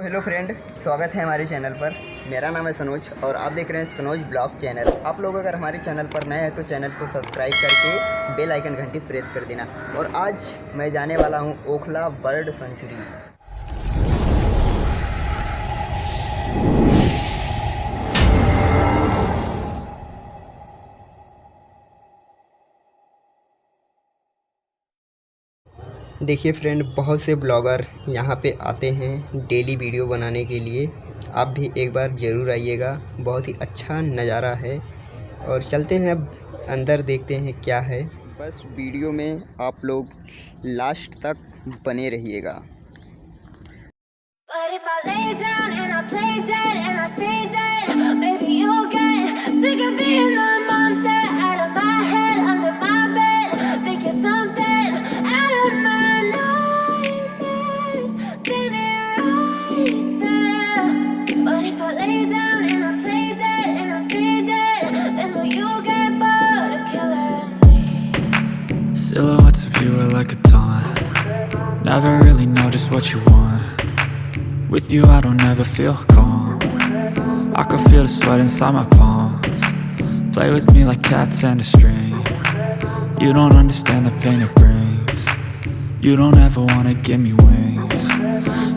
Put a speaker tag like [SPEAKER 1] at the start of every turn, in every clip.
[SPEAKER 1] Hello friend, स्वागत है हमारे चैनल पर। मेरा नाम है सनोज और आप देख रहे हैं सनोज ब्लॉग चैनल। आप लोग अगर हमारे चैनल पर नए हैं तो चैनल को सब्सक्राइब करके बेल आइकन घंटी प्रेस कर देना। और आज मैं जाने वाला हूं ओखला बर्ड सेंचुरी। देखिए फ्रेंड, बहुत से ब्लॉगर यहाँ पे आते हैं डेली वीडियो बनाने के लिए। आप भी एक बार ज़रूर आइएगा, बहुत ही अच्छा नज़ारा है। और चलते हैं अब अंदर, देखते हैं क्या है। बस वीडियो में आप लोग लास्ट तक बने रहिएगा।
[SPEAKER 2] Silhouettes of you are like a taunt. Never really know just what you want. With you I don't ever feel calm. I can feel the sweat inside my palms. Play with me like cats and a string. You don't understand the pain it brings. You don't ever wanna give me wings.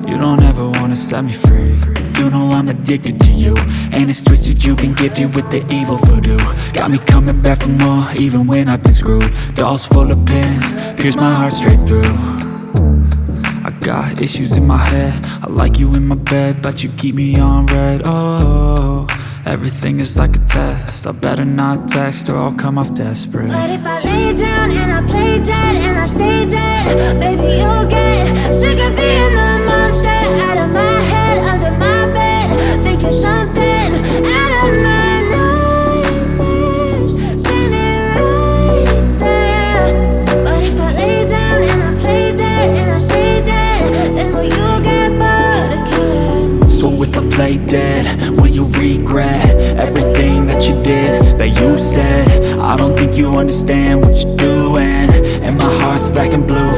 [SPEAKER 2] You don't ever wanna set me free. You know I'm addicted to you, and it's twisted, you've been gifted with the evil voodoo. Got me coming back for more, even when I've been screwed. Dolls full of pins, pierce my heart straight through. I got issues in my head, I like you in my bed, but you keep me on red. Oh, everything is like a test, I better not text or I'll come off desperate.
[SPEAKER 3] But if I lay down and I play dead and I stay dead, baby you'll get sick of being the monster out of my head, under my bed, thinking something out of my nightmares, standing right there. But if I lay down and I play dead and I stay dead, then will you get bored of killing me?
[SPEAKER 2] So if I play dead, will you regret everything that you did, that you said? I don't think you understand what you're doing, and my heart's black and blue